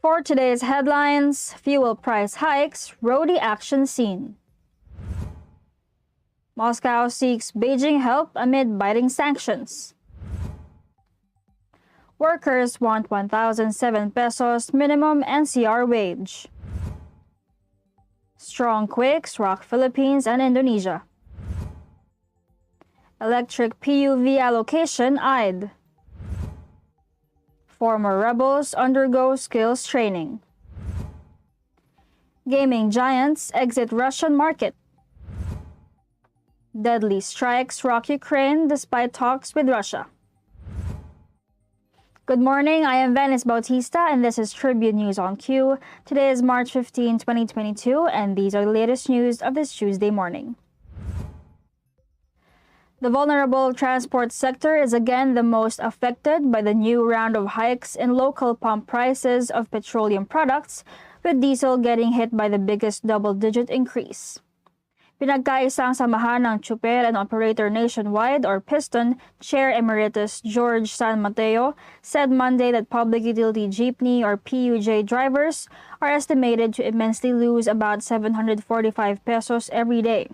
For today's headlines, fuel price hikes, Rody action scene. Moscow seeks Beijing help amid biting sanctions. Workers want 1,007 pesos minimum NCR wage. Strong quakes rock Philippines and Indonesia. Electric PUV allocation eyed. Former rebels undergo skills training. Gaming giants exit Russian market. Deadly strikes rock Ukraine despite talks with Russia. Good morning, I am Venice Bautista and this is Tribune News on Q. Today is March 15, 2022, and these are the latest news of this Tuesday morning. The vulnerable transport sector is again the most affected by the new round of hikes in local pump prices of petroleum products, with diesel getting hit by the biggest double-digit increase. Pinagkaisang samahan ng Chuper and Operator Nationwide or Piston, Chair Emeritus George San Mateo said Monday that public utility jeepney or PUJ drivers are estimated to immensely lose about 745 pesos every day.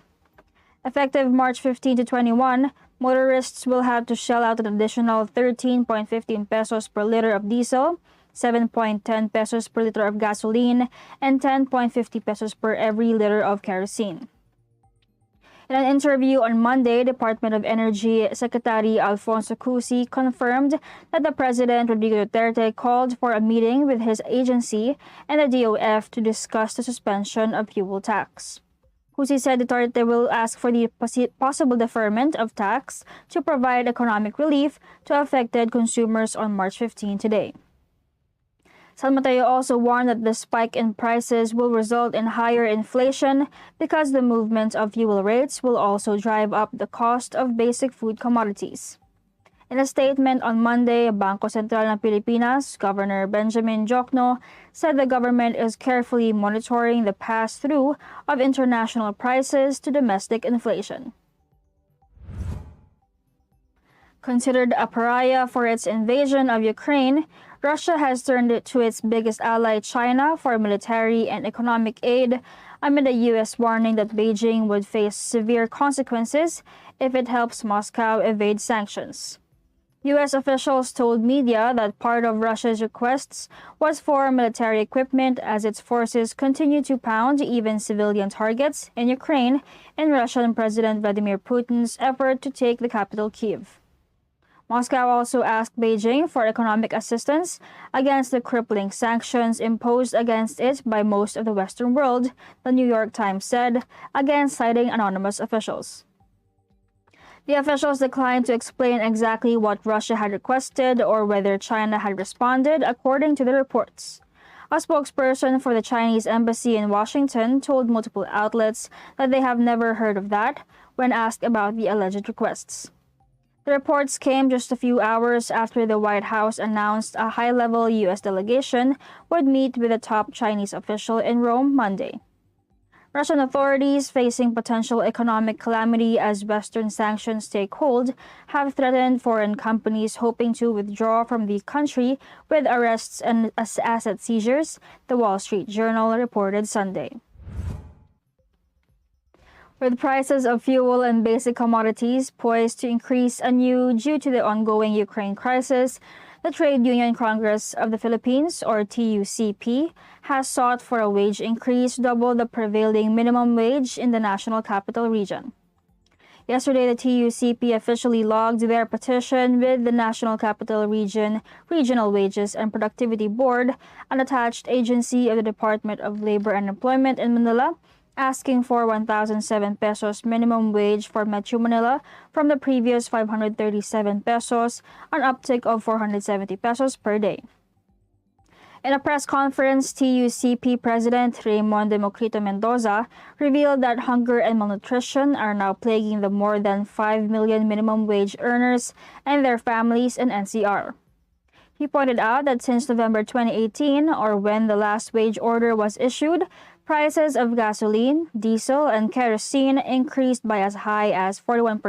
Effective March 15 to 21, motorists will have to shell out an additional 13.15 pesos per liter of diesel, 7.10 pesos per liter of gasoline, and 10.50 pesos per every liter of kerosene. In an interview on Monday, Department of Energy Secretary Alfonso Cusi confirmed that the President Rodrigo Duterte called for a meeting with his agency and the DOF to discuss the suspension of fuel tax. Cusi said Duterte will ask for the possible deferment of tax to provide economic relief to affected consumers on March 15 today. San Mateo also warned that the spike in prices will result in higher inflation because the movement of fuel rates will also drive up the cost of basic food commodities. In a statement on Monday, Bangko Sentral ng Pilipinas, Governor Benjamin Jokno said the government is carefully monitoring the pass-through of international prices to domestic inflation. Considered a pariah for its invasion of Ukraine, Russia has turned to its biggest ally, China, for military and economic aid amid a U.S. warning that Beijing would face severe consequences if it helps Moscow evade sanctions. U.S. officials told media that part of Russia's requests was for military equipment as its forces continue to pound even civilian targets in Ukraine in Russian President Vladimir Putin's effort to take the capital Kyiv. Moscow also asked Beijing for economic assistance against the crippling sanctions imposed against it by most of the Western world, the New York Times said, again citing anonymous officials. The officials declined to explain exactly what Russia had requested or whether China had responded, according to the reports. A spokesperson for the Chinese embassy in Washington told multiple outlets that they have never heard of that when asked about the alleged requests. The reports came just a few hours after the White House announced a high-level U.S. delegation would meet with a top Chinese official in Rome Monday. Russian authorities, facing potential economic calamity as Western sanctions take hold, have threatened foreign companies hoping to withdraw from the country with arrests and asset seizures, the Wall Street Journal reported Sunday. With prices of fuel and basic commodities poised to increase anew due to the ongoing Ukraine crisis, the Trade Union Congress of the Philippines, or TUCP, has sought for a wage increase double the prevailing minimum wage in the National Capital Region. Yesterday, the TUCP officially logged their petition with the National Capital Region Regional Wages and Productivity Board, an attached agency of the Department of Labor and Employment in Manila, asking for 1,007 pesos minimum wage for Metro Manila from the previous 537 pesos, an uptick of 470 pesos per day. In a press conference, TUCP President Raymond Democrito Mendoza revealed that hunger and malnutrition are now plaguing the more than 5 million minimum wage earners and their families in NCR. He pointed out that since November 2018, or when the last wage order was issued, prices of gasoline, diesel, and kerosene increased by as high as 41%,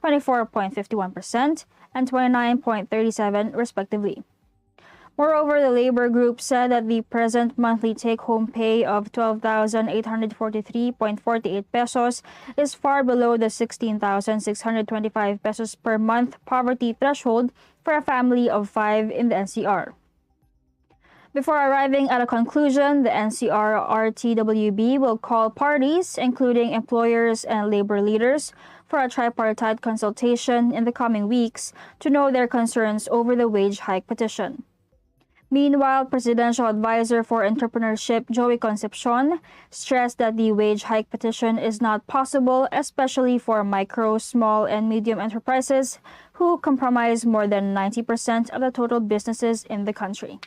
24.51%, and 29.37% respectively. Moreover, the labor group said that the present monthly take-home pay of 12,843.48 pesos is far below the 16,625 pesos per month poverty threshold for a family of 5 in the NCR. Before arriving at a conclusion, the NCR-RTWB will call parties, including employers and labor leaders, for a tripartite consultation in the coming weeks to know their concerns over the wage hike petition. Meanwhile, Presidential Advisor for Entrepreneurship Joey Concepcion stressed that the wage hike petition is not possible, especially for micro, small, and medium enterprises who comprise more than 90% of the total businesses in the country.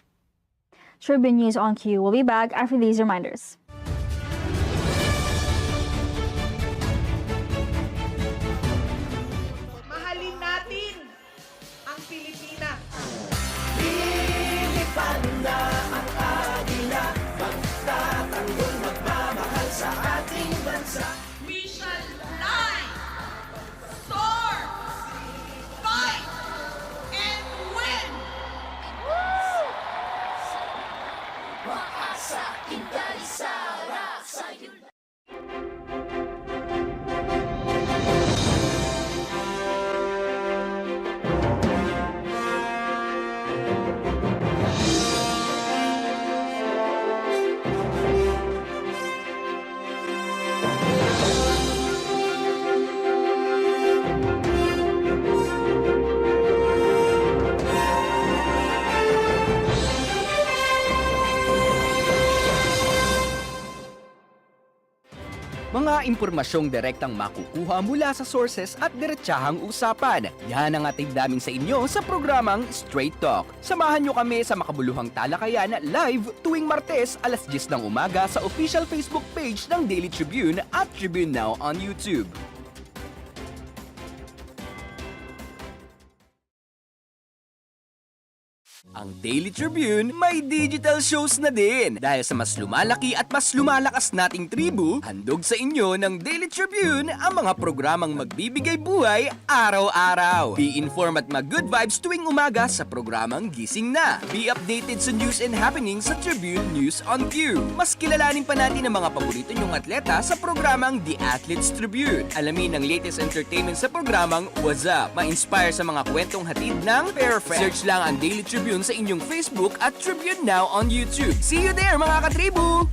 Tribune News on Q will be back after these reminders. Mahalin natin ang Pilipinas. Lilipad na ang agila, magtatanggol, magmamahal sa ating bansa. We shall fly, soar, fight, and win! Maasa intay sarap sa'yo. Mga impormasyong direktang makukuha mula sa sources at diretsahang usapan. Yan ang ating daming sa inyo sa programang Straight Talk. Samahan nyo kami sa makabuluhang talakayan live tuwing Martes alas 10 ng umaga sa official Facebook page ng Daily Tribune at Tribune Now on YouTube. Ang Daily Tribune may digital shows na din. Dahil sa mas lumalaki at mas lumalakas nating tribu, handog sa inyo ng Daily Tribune ang mga programang magbibigay buhay araw-araw. Be informed at mag-good vibes tuwing umaga sa programang Gising Na. Be updated sa news and happenings sa Tribune News on Q. Mas kilalanin pa natin ang mga paborito nyong atleta sa programang The Athletes Tribune. Alamin ang latest entertainment sa programang What's Up. Ma-inspire sa mga kwentong hatid ng Perfect. Search lang ang Daily Tribune sa inyong Facebook at Tribune Now on YouTube. See you there mga katribu!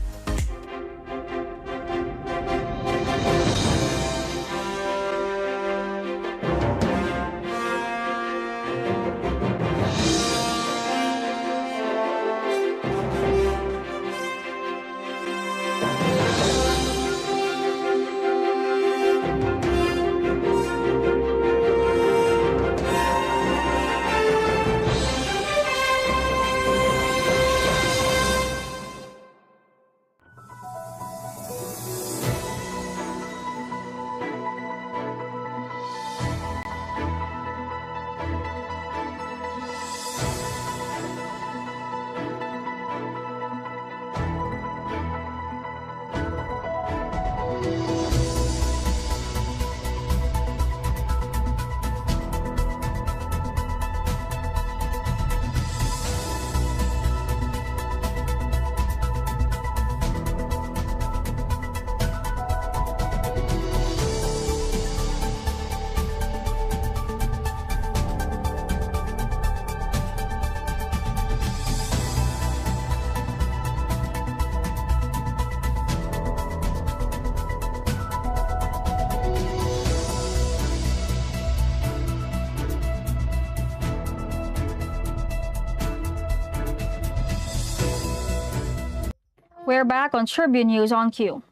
We're back on Tribune News on Q.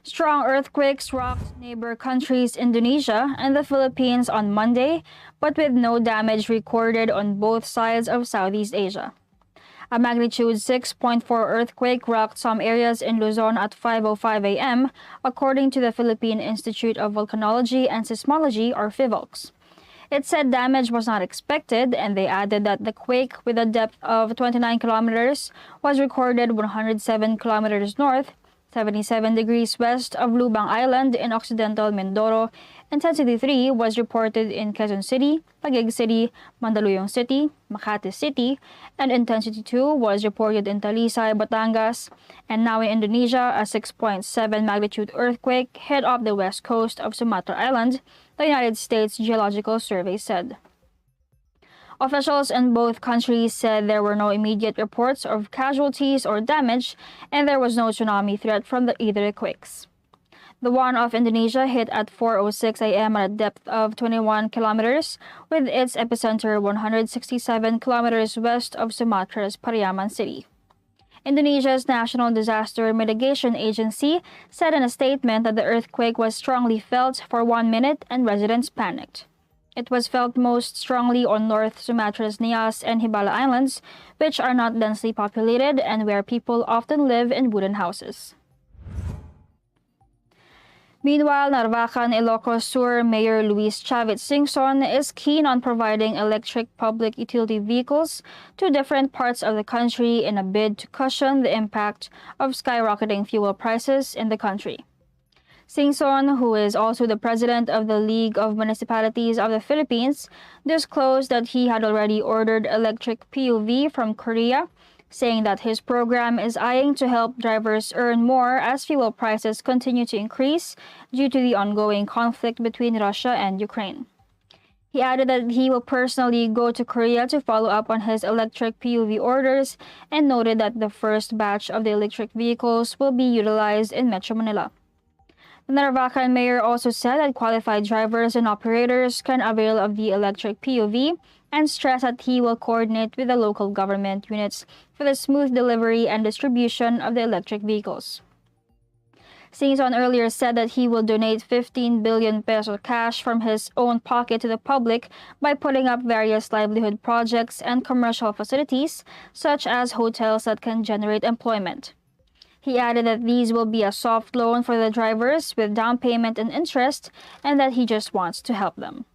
Strong earthquakes rocked neighbor countries Indonesia and the Philippines on Monday, but with no damage recorded on both sides of Southeast Asia. A magnitude 6.4 earthquake rocked some areas in Luzon at 5:05 a.m., according to the Philippine Institute of Volcanology and Seismology, or PHIVOLCS. It said damage was not expected, and they added that the quake, with a depth of 29 kilometers, was recorded 107 kilometers north, 77 degrees west of Lubang Island in Occidental Mindoro. Intensity 3 was reported in Quezon City, Taguig City, Mandaluyong City, Makati City, and Intensity 2 was reported in Talisay, Batangas. And now in Indonesia, a 6.7 magnitude earthquake hit off the west coast of Sumatra Island, the United States Geological Survey said. Officials in both countries said there were no immediate reports of casualties or damage, and there was no tsunami threat from either quakes. The one off Indonesia hit at 4:06 a.m. at a depth of 21 kilometers, with its epicenter 167 kilometers west of Sumatra's Pariaman City. Indonesia's National Disaster Mitigation Agency said in a statement that the earthquake was strongly felt for 1 minute and residents panicked. It was felt most strongly on North Sumatra's Nias and Hibala Islands, which are not densely populated and where people often live in wooden houses. Meanwhile, Narvacan Ilocos Sur Mayor Luis Chavit Singson is keen on providing electric public utility vehicles to different parts of the country in a bid to cushion the impact of skyrocketing fuel prices in the country. Singson, who is also the president of the League of Municipalities of the Philippines, disclosed that he had already ordered electric PUV from Korea, saying that his program is eyeing to help drivers earn more as fuel prices continue to increase due to the ongoing conflict between Russia and Ukraine. He added that he will personally go to Korea to follow up on his electric PUV orders and noted that the first batch of the electric vehicles will be utilized in Metro Manila. The Narvacan mayor also said that qualified drivers and operators can avail of the electric PUV and stressed that he will coordinate with the local government units for the smooth delivery and distribution of the electric vehicles. Singson earlier said that he will donate 15 billion peso cash from his own pocket to the public by putting up various livelihood projects and commercial facilities, such as hotels that can generate employment. He added that these will be a soft loan for the drivers with down payment and interest, and that he just wants to help them.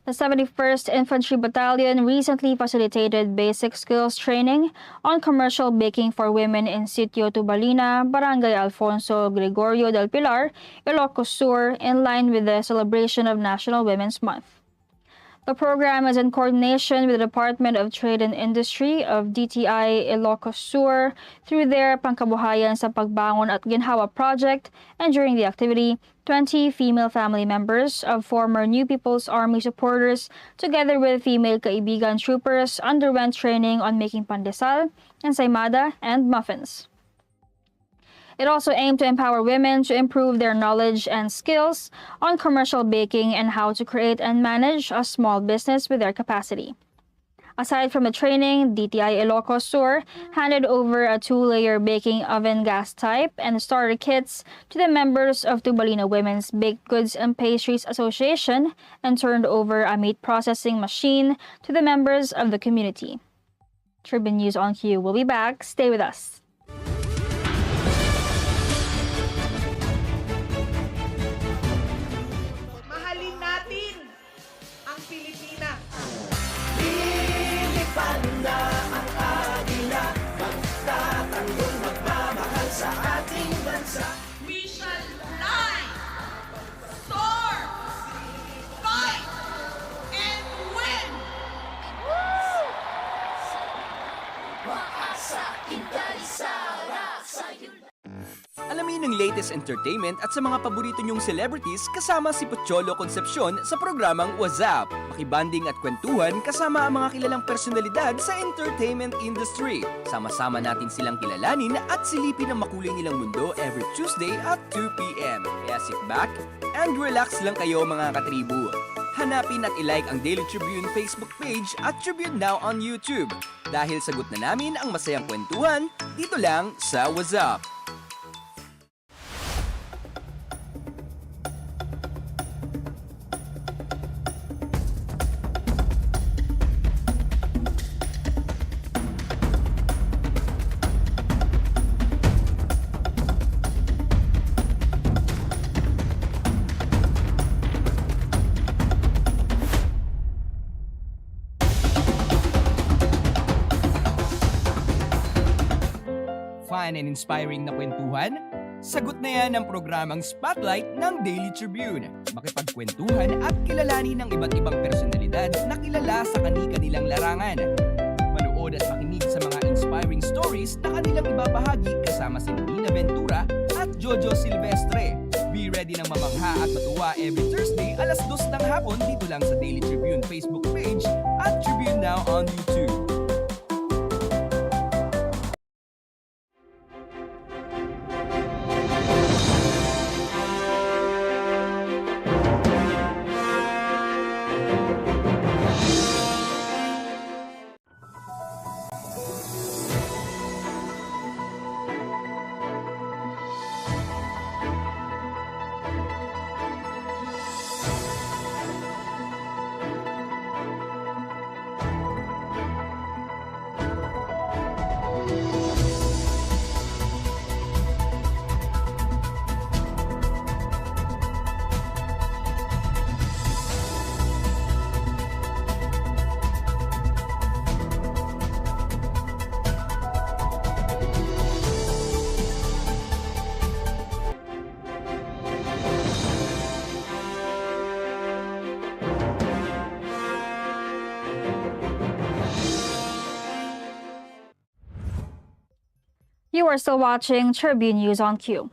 The 71st Infantry Battalion recently facilitated basic skills training on commercial baking for women in Sitio Tubalina, Barangay Alfonso Gregorio del Pilar, Ilocos Sur, in line with the celebration of National Women's Month. The program is in coordination with the Department of Trade and Industry of DTI Ilocos Sur through their Pangkabuhayan sa Pagbangon at Ginhawa project, and during the activity, 20 female family members of former New People's Army supporters, together with female Kaibigan troopers, underwent training on making pandesal, ensaymada, and muffins. It also aimed to empower women to improve their knowledge and skills on commercial baking and how to create and manage a small business with their capacity. Aside from the training, DTI Ilocos Sur handed over a 2-layer baking oven gas type and starter kits to the members of Tubalina Women's Baked Goods and Pastries Association and turned over a meat processing machine to the members of the community. Tribune News on Cue will be back. Stay with us. Mahalin natin ang Pilipinas. Lilipad na ang agila, magtatanggol, magmamahal sa ating bansa. We shall fly, soar, fight, and win! Maasakin tayo sa yun. Alamin ang latest entertainment at sa mga paborito nyong celebrities kasama si Pocholo Concepcion sa programang WhatsApp. Makibanding at kwentuhan kasama ang mga kilalang personalidad sa entertainment industry. Sama-sama natin silang kilalanin at silipin ang makulay nilang mundo every Tuesday at 2 p.m. Kaya sit back and relax lang kayo mga katribu. Hanapin at ilike ang Daily Tribune Facebook page at Tribune Now on YouTube. Dahil sagot na namin ang masayang kwentuhan dito lang sa WhatsApp. fun and inspiring na kwentuhan? Sagot na yan ng programang Spotlight ng Daily Tribune. Makipagkwentuhan at kilalanin ng iba't ibang personalidad na kilala sa kani-kanilang larangan. Manood at makinig sa mga inspiring stories na kanilang ibabahagi kasama si Nina Ventura at Jojo Silvestre. Be ready ng mamangha at matuwa every Thursday alas 2 ng hapon dito lang sa Daily Tribune Facebook page at Tribune Now on YouTube. You are still watching Tribune News on Q.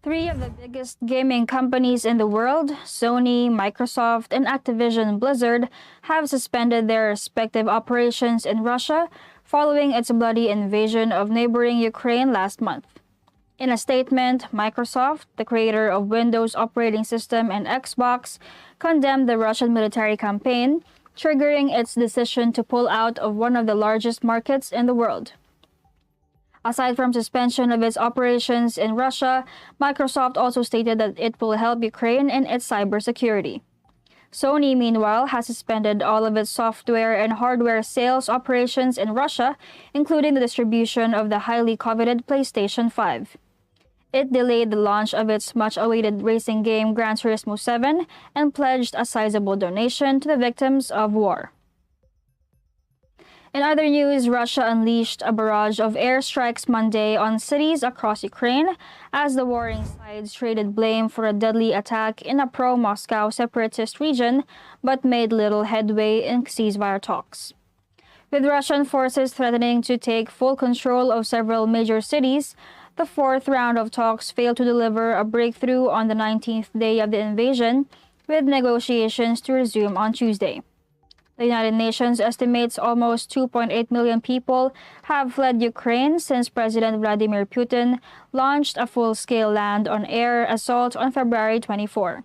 Three of the biggest gaming companies in the world, Sony, Microsoft, and Activision Blizzard, have suspended their respective operations in Russia following its bloody invasion of neighboring Ukraine last month. In a statement, Microsoft, the creator of Windows operating system and Xbox, condemned the Russian military campaign, triggering its decision to pull out of one of the largest markets in the world. Aside from suspension of its operations in Russia, Microsoft also stated that it will help Ukraine in its cybersecurity. Sony, meanwhile, has suspended all of its software and hardware sales operations in Russia, including the distribution of the highly coveted PlayStation 5. It delayed the launch of its much-awaited racing game Gran Turismo 7 and pledged a sizable donation to the victims of war. In other news, Russia unleashed a barrage of airstrikes Monday on cities across Ukraine as the warring sides traded blame for a deadly attack in a pro-Moscow separatist region, but made little headway in ceasefire talks. With Russian forces threatening to take full control of several major cities, the fourth round of talks failed to deliver a breakthrough on the 19th day of the invasion, with negotiations to resume on Tuesday. The United Nations estimates almost 2.8 million people have fled Ukraine since President Vladimir Putin launched a full-scale land-on-air assault on February 24.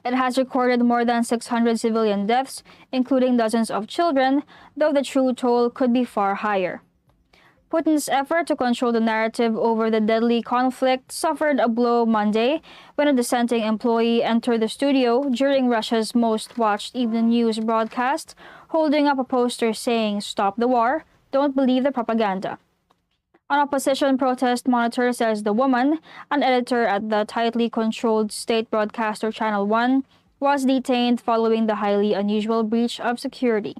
It has recorded more than 600 civilian deaths, including dozens of children, though the true toll could be far higher. Putin's effort to control the narrative over the deadly conflict suffered a blow Monday when a dissenting employee entered the studio during Russia's most-watched evening news broadcast, holding up a poster saying, "Stop the war, don't believe the propaganda." An opposition protest monitor says the woman, an editor at the tightly controlled state broadcaster Channel 1, was detained following the highly unusual breach of security.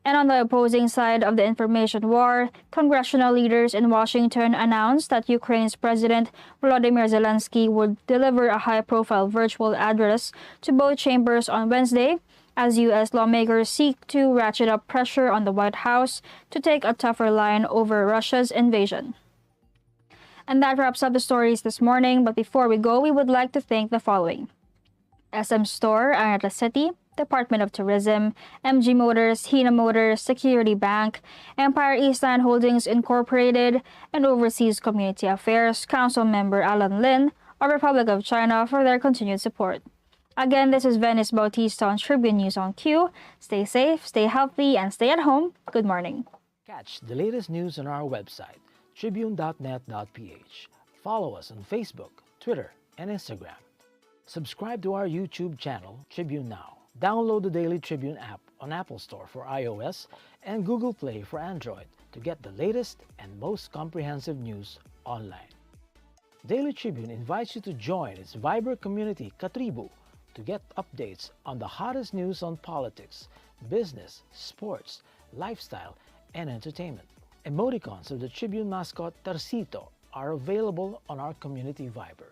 And on the opposing side of the information war, congressional leaders in Washington announced that Ukraine's President Volodymyr Zelensky would deliver a high-profile virtual address to both chambers on Wednesday, as U.S. lawmakers seek to ratchet up pressure on the White House to take a tougher line over Russia's invasion. And that wraps up the stories this morning, but before we go, we would like to thank the following: SM Store, Araneta City, Department of Tourism, MG Motors, Hina Motors, Security Bank, Empire Eastland Holdings Incorporated, and Overseas Community Affairs Council Member Alan Lin, or Republic of China, for their continued support. Again, this is Venice Bautista on Tribune News on Q. Stay safe, stay healthy, and stay at home. Good morning. Catch the latest news on our website, tribune.net.ph. Follow us on Facebook, Twitter, and Instagram. Subscribe to our YouTube channel, Tribune Now. Download the Daily Tribune app on Apple Store for iOS and Google Play for Android to get the latest and most comprehensive news online. Daily Tribune invites you to join its Viber community, Katribu, to get updates on the hottest news on politics, business, sports, lifestyle, and entertainment. Emoticons of the Tribune mascot Tercito are available on our community Viber.